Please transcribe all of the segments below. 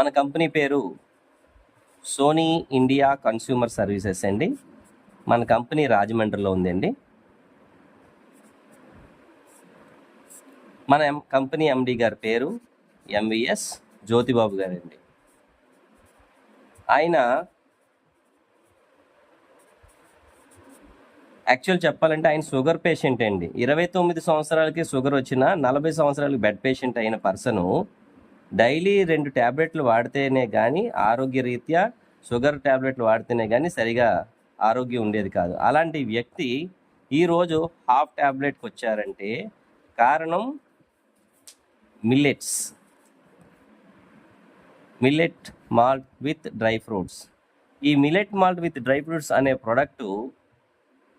మన కంపెనీ పేరు Sony India consumer services అండి. మన కంపెనీ రాజమండ్రిలో ఉందండి. మన కంపెనీ ఎండి గారి పేరు ఎంవిఎస్ జ్యోతిబాబు గారండి. ఆయన యాక్చువల్ చెప్పాలంటే ఆయన షుగర్ పేషెంట్ అండి. 29 సంవత్సరాలకి షుగర్ వచ్చిన 40 సంవత్సరాలకి బెడ్ పేషెంట్ అయిన పర్సను డైలీ 2 ట్యాబ్లెట్లు వాడితేనే కానీ ఆరోగ్యరీత్యా షుగర్ ట్యాబ్లెట్లు వాడితేనే కానీ సరిగా ఆరోగ్యం ఉండేది కాదు. అలాంటి వ్యక్తి ఈరోజు హాఫ్ ట్యాబ్లెట్కి వచ్చారంటే కారణం millet malt with dry fruits. ఈ millet malt with dry fruits అనే ప్రోడక్టు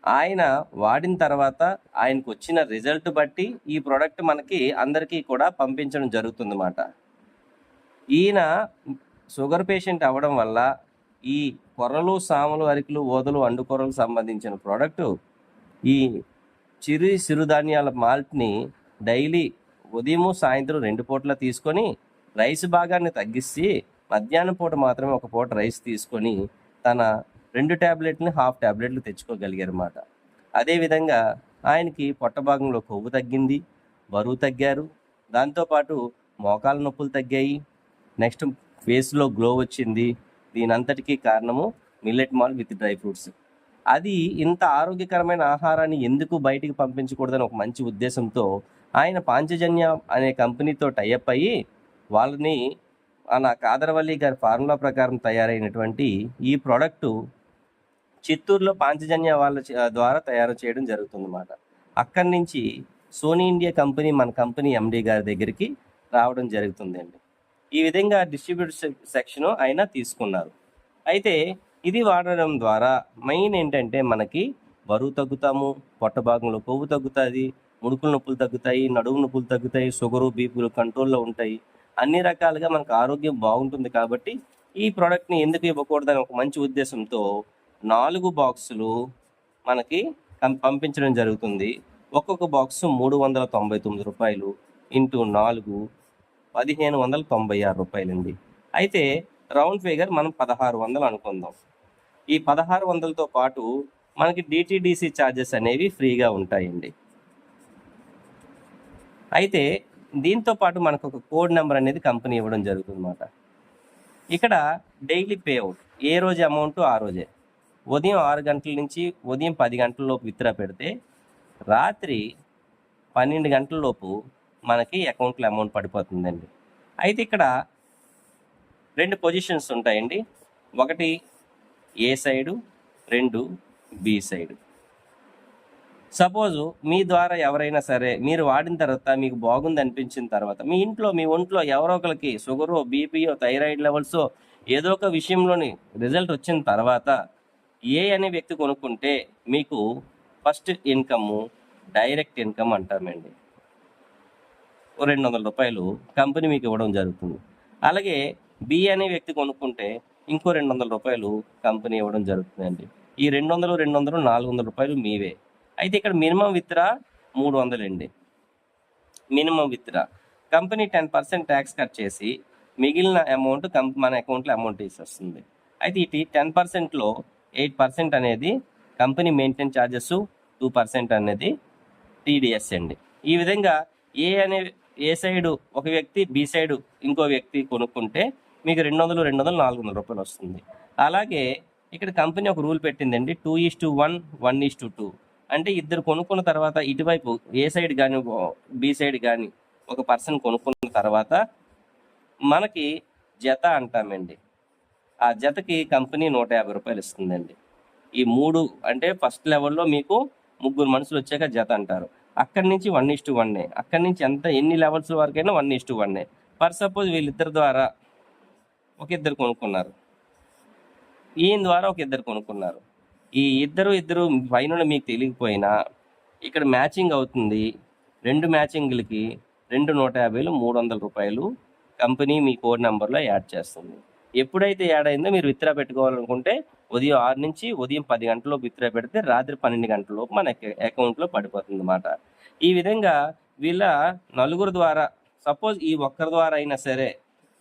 ఆయన వాడిన తర్వాత ఆయనకు వచ్చిన రిజల్ట్ బట్టి ఈ ప్రోడక్ట్ మనకి అందరికీ కూడా పంపించడం జరుగుతుందన్నమాట. ఈయన షుగర్ పేషెంట్ అవ్వడం వల్ల ఈ కొర్రలు, సామలు, అరికలు, ఓదలు, అండుకొర్రలకు సంబంధించిన ప్రోడక్టు ఈ చిరుధాన్యాల మాల్ట్ని డైలీ ఉదయం సాయంత్రం 2 పూటలా తీసుకొని రైస్ భాగాన్ని తగ్గిస్తే మధ్యాహ్నం పూట మాత్రమే 1 పూట రైస్ తీసుకొని తన 2 ట్యాబ్లెట్ని హాఫ్ ట్యాబ్లెట్లు తెచ్చుకోగలిగారు అన్నమాట. అదేవిధంగా ఆయనకి పొట్ట భాగంలో కొవ్వు తగ్గింది, బరువు తగ్గారు, దాంతోపాటు మోకాల నొప్పులు తగ్గాయి, నెక్స్ట్ ఫేస్లో గ్లో వచ్చింది. దీనంతటికీ కారణము millet malt with dry fruits. అది ఇంత ఆరోగ్యకరమైన ఆహారాన్ని ఎందుకు బయటికి పంపించకూడదని ఒక మంచి ఉద్దేశంతో ఆయన పాంచజన్య అనే కంపెనీతో టైఅప్ అయ్యి వాళ్ళని మన కాదరవల్లి గారి ఫార్ములా ప్రకారం తయారైనటువంటి ఈ ప్రోడక్టు చిత్తూరులో పాంచజన్య వాళ్ళ ద్వారా తయారు చేయడం జరుగుతుందన్నమాట. అక్కడి నుంచి సోనీ ఇండియా కంపెనీ మన కంపెనీ ఎండి గారి దగ్గరికి రావడం జరుగుతుందండి. ఈ విధంగా డిస్ట్రిబ్యూటర్ సెక్షన్ ఆయన తీసుకున్నారు. అయితే ఇది వాడడం ద్వారా మెయిన్ ఏంటంటే మనకి బరువు తగ్గుతాము, పొట్ట భాగంలో కొవ్వు తగ్గుతుంది, ముడుకుల నొప్పులు తగ్గుతాయి, నడుము నొప్పులు తగ్గుతాయి, షుగరు, బీపీలు కంట్రోల్లో ఉంటాయి, అన్ని రకాలుగా మనకు ఆరోగ్యం బాగుంటుంది. కాబట్టి ఈ ప్రోడక్ట్ని ఎందుకు ఇవ్వకూడదని ఒక మంచి ఉద్దేశంతో 4 బాక్సులు మనకి పంపించడం జరుగుతుంది. ఒక్కొక్క బాక్సు 399 రూపాయలు ఇంటూ 4 1596 రూపాయలండి. అయితే రౌండ్ ఫిగర్ మనం 1600 అనుకుందాం. ఈ 1600తో పాటు మనకి డిటిడిసి ఛార్జెస్ అనేవి ఫ్రీగా ఉంటాయండి. అయితే దీంతో పాటు మనకు ఒక కోడ్ నెంబర్ అనేది కంపెనీ ఇవ్వడం జరుగుతుంది అన్నమాట. ఇక్కడ డైలీ పే అవుట్, ఏ రోజు అమౌంట్ ఆ రోజే. ఉదయం 6 గంటల నుంచి ఉదయం 10 గంటల లోపు విత్డ్రా పెడితే రాత్రి 12 గంటల లోపు మనకి అకౌంట్లో అమౌంట్ పడిపోతుందండి. అయితే ఇక్కడ 2 పొజిషన్స్ ఉంటాయండి. ఒకటి ఏ సైడు, 2 బి సైడు. సపోజు మీ ద్వారా ఎవరైనా సరే మీరు వాడిన తర్వాత మీకు బాగుంది అనిపించిన తర్వాత మీ ఒంట్లో ఎవరో ఒకరికి షుగరో, బీపీయో, థైరాయిడ్ లెవెల్సో ఏదో ఒక విషయంలోని రిజల్ట్ వచ్చిన తర్వాత ఏ అనే వ్యక్తి కొనుక్కుంటే మీకు ఫస్ట్ ఇన్కమ్ డైరెక్ట్ ఇన్కమ్ అంటామండి. 200 రూపాయలు కంపెనీ మీకు ఇవ్వడం జరుగుతుంది. అలాగే బి అనే వ్యక్తి కొనుక్కుంటే ఇంకో 200 రూపాయలు కంపెనీ ఇవ్వడం జరుగుతుందండి. ఈ 200 400 రూపాయలు మీవే. అయితే ఇక్కడ మినిమం విత్డ్రా 300 అండి. Minimum withdraw company 10% tax cut చేసి మిగిలిన అమౌంట్ మన అకౌంట్లో అమౌంట్ వేసేస్తుంది. అయితే ఈ 10%లో 8% అనేది కంపెనీ మెయింటెనెన్స్ ఛార్జెస్, 2% అనేది టీడీఎస్ అండి. ఈ విధంగా ఏ సైడు ఒక వ్యక్తి, బి సైడు ఇంకో వ్యక్తి కొనుక్కుంటే మీకు 200 400 రూపాయలు వస్తుంది. అలాగే ఇక్కడ కంపెనీ ఒక రూల్ పెట్టిందండి, 2:1 1:2. అంటే ఇద్దరు కొనుక్కున్న తర్వాత ఇటువైపు ఏ సైడ్ కానీ బి సైడ్ కానీ ఒక పర్సన్ కొనుక్కున్న తర్వాత మనకి జత అంటామండి. ఆ జతకి కంపెనీ 150 రూపాయలు ఇస్తుందండి. ఈ 3 అంటే ఫస్ట్ లెవెల్లో మీకు 3 మనుషులు వచ్చాక జత అంటారు. అక్కడి నుంచి 1:1. అక్కడి నుంచి ఎన్ని లెవెల్స్ వరకైనా 1:1. ఫర్ సపోజ్ వీళ్ళిద్దరి ద్వారా ఒక ఇద్దరు కొనుక్కున్నారు, ఈయన ద్వారా ఒక ఇద్దరు కొనుక్కున్నారు. ఈ ఇద్దరు పైన మీకు తెలియకపోయినా ఇక్కడ మ్యాచింగ్ అవుతుంది. 2 మ్యాచింగ్లకి 2 150 300 రూపాయలు కంపెనీ మీ కోడ్ నెంబర్లో యాడ్ చేస్తుంది. ఎప్పుడైతే యాడ్ అయిందో మీరు విత్డ్రా పెట్టుకోవాలనుకుంటే ఉదయం 6 నుంచి ఉదయం 10 గంటలలోపు విత్డ్రా పెడితే రాత్రి 12 గంటలలోపు మన అకౌంట్లో పడిపోతుంది అన్నమాట. ఈ విధంగా వీళ్ళ 4 ద్వారా, సపోజ్ ఈ ఒక్కరి ద్వారా అయినా సరే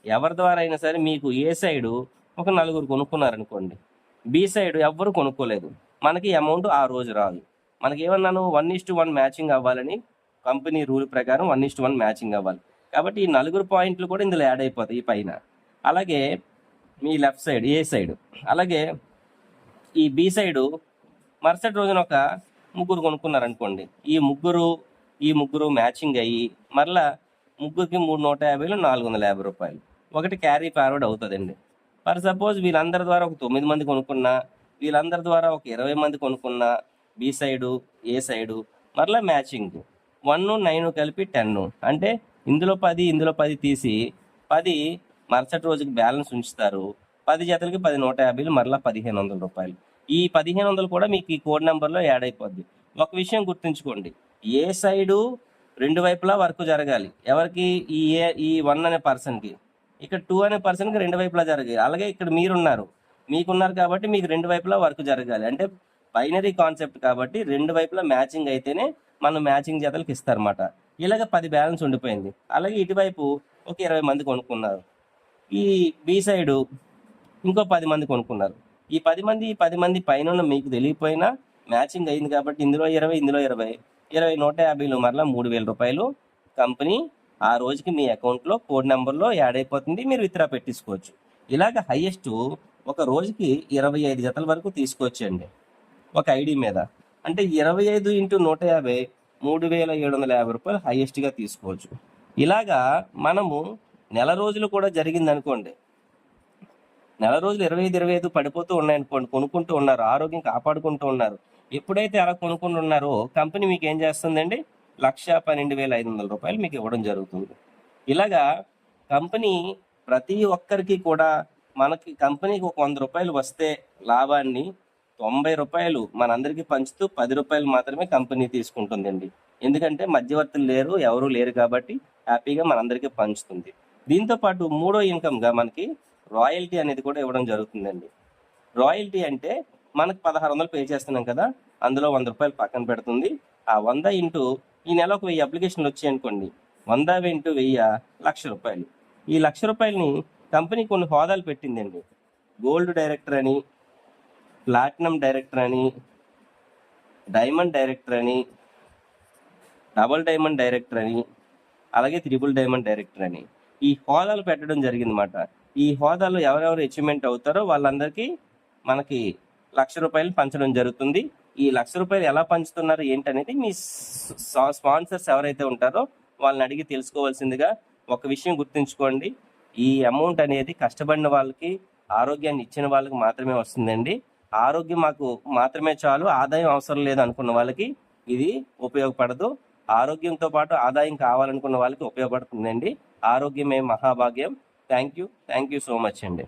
ఎవరి ద్వారా అయినా సరే మీకు ఏ సైడు ఒక నలుగురు కొనుక్కున్నారనుకోండి, బి సైడ్ ఎవ్వరు కొనుక్కోలేదు, మనకి అమౌంట్ ఆ రోజు రాదు. మనకి ఏమన్నాను 1:1 మ్యాచింగ్ అవ్వాలని కంపెనీ రూల్ ప్రకారం 1:1 మ్యాచింగ్ అవ్వాలి. కాబట్టి ఈ నలుగురు పాయింట్లు కూడా ఇందులో యాడ్ అయిపోతాయి ఈ పైన. అలాగే మీ లెఫ్ట్ సైడ్ ఏ సైడ్, అలాగే ఈ బి సైడు మరుసటి రోజున ఒక ముగ్గురు కొనుక్కున్నారనుకోండి, ఈ ముగ్గురు మ్యాచింగ్ అయ్యి మరలా ముగ్గురికి 350 450 రూపాయలు ఒకటి క్యారీ ఫార్వర్డ్ అవుతుందండి. ఫర్ సపోజ్ వీళ్ళందరి ద్వారా ఒక 9 మంది కొనుక్కున్నా, వీళ్ళందరి ద్వారా ఒక 20 మంది కొనుక్కున్నా, బి సైడు ఏ సైడు మరలా మ్యాచింగ్ 1 9 కలిపి 10, అంటే ఇందులో 10 తీసి 10 మరుసటి రోజుకి బ్యాలెన్స్ ఉంచుతారు. 10 జతలకి 10 150 మరలా 1500 రూపాయలు. ఈ 1500 కూడా మీకు ఈ కోడ్ నెంబర్లో యాడ్ అయిపోద్ది. ఒక విషయం గుర్తుంచుకోండి, ఏ సైడు రెండు వైపులా వర్క్ జరగాలి. ఎవరికి ఈ 1 అనే పర్సన్కి, ఇక్కడ 2 అనే పర్సన్కి రెండు వైపులా జరగాలి. అలాగే ఇక్కడ మీకున్నారు కాబట్టి మీకు రెండు వైపులా వర్క్ జరగాలి. అంటే బైనరీ కాన్సెప్ట్ కాబట్టి రెండు వైపులా మ్యాచింగ్ అయితేనే మనం మ్యాచింగ్ జతలకు ఇస్తారన్నమాట. ఇలాగ 10 బ్యాలెన్స్ ఉండిపోయింది. అలాగే ఇటువైపు ఒక 20 మంది కొనుక్కున్నారు, ఈ బి సైడు ఇంకో 10 మంది కొనుక్కున్నారు. ఈ 10 మంది పైన మీకు తెలియపోయినా మ్యాచింగ్ అయింది కాబట్టి ఇందులో 20 150 మరలా 3000 రూపాయలు కంపెనీ ఆ రోజుకి మీ అకౌంట్లో కోడ్ నెంబర్లో యాడ్ అయిపోతుంది. మీరు విత్డ్రా పెట్టించుకోవచ్చు. ఇలాగ హైయెస్ట్ ఒక రోజుకి 25 జతల వరకు తీసుకోవచ్చండి ఒక ఐడి మీద. అంటే 25 × 150 3750 రూపాయలు హైయెస్ట్గా తీసుకోవచ్చు. ఇలాగా మనము నెల రోజులు కూడా జరిగింది అనుకోండి, నెల రోజులు 25 పడిపోతూ ఉన్నాయనుకోండి, కొనుక్కుంటూ ఉన్నారు, ఆరోగ్యం కాపాడుకుంటూ ఉన్నారు. ఎప్పుడైతే అలా కొనుక్కుంటున్నారో కంపెనీ మీకు ఏం చేస్తుందండి, 1,12,500 రూపాయలు మీకు ఇవ్వడం జరుగుతుంది. ఇలాగా కంపెనీ ప్రతి ఒక్కరికి కూడా మనకి కంపెనీకి ఒక 100 రూపాయలు వస్తే లాభాన్ని 90 రూపాయలు మనందరికీ పంచుతూ 10 రూపాయలు మాత్రమే కంపెనీ తీసుకుంటుందండి. ఎందుకంటే మధ్యవర్తులు ఎవరు లేరు కాబట్టి హ్యాపీగా మనందరికీ పంచుతుంది. దీంతో పాటు మూడో ఇన్కమ్గా మనకి రాయల్టీ అనేది కూడా ఇవ్వడం జరుగుతుందండి. రాయల్టీ అంటే మనకు 1600 పే చేస్తున్నాం కదా, అందులో 100 రూపాయలు పక్కన పెడుతుంది. ఆ 100 ఇంటూ ఈ నెల ఒక 1000 అప్లికేషన్లు వచ్చాయనుకోండి, 100 ఇంటూ 1000 1,00,000 రూపాయలు. ఈ 1,00,000 రూపాయలని కంపెనీ కొన్ని హోదాలు పెట్టిందండి. గోల్డ్ డైరెక్టర్ అని, ప్లాటినం డైరెక్టర్ అని, డైమండ్ డైరెక్టర్ అని, డబుల్ డైమండ్ డైరెక్టర్ అని, అలాగే త్రిబుల్ డైమండ్ డైరెక్టర్ అని ఈ హోదాలు పెట్టడం జరిగిందన్నమాట. ఈ హోదాలో ఎవరెవరు అచీవ్మెంట్ అవుతారో వాళ్ళందరికీ మనకి 1,00,000 రూపాయలు పంచడం జరుగుతుంది. ఈ 1,00,000 రూపాయలు ఎలా పంచుతున్నారు ఏంటనేది మీ స్పాన్సర్స్ ఎవరైతే ఉంటారో వాళ్ళని అడిగి తెలుసుకోవాల్సిందిగా. ఒక విషయం గుర్తుంచుకోండి, ఈ అమౌంట్ అనేది కష్టపడిన వాళ్ళకి, ఆరోగ్యాన్ని ఇచ్చిన వాళ్ళకి మాత్రమే వస్తుందండి. ఆరోగ్యం మాకు మాత్రమే చాలు, ఆదాయం అవసరం లేదు అనుకున్న వాళ్ళకి ఇది ఉపయోగపడదు. ఆరోగ్యంతో పాటు ఆదాయం కావాలనుకున్న వాళ్ళకి ఉపయోగపడుతుందండి. ఆరోగ్యమే మహాభాగ్యం. థ్యాంక్ యూ సో మచ్ అండి.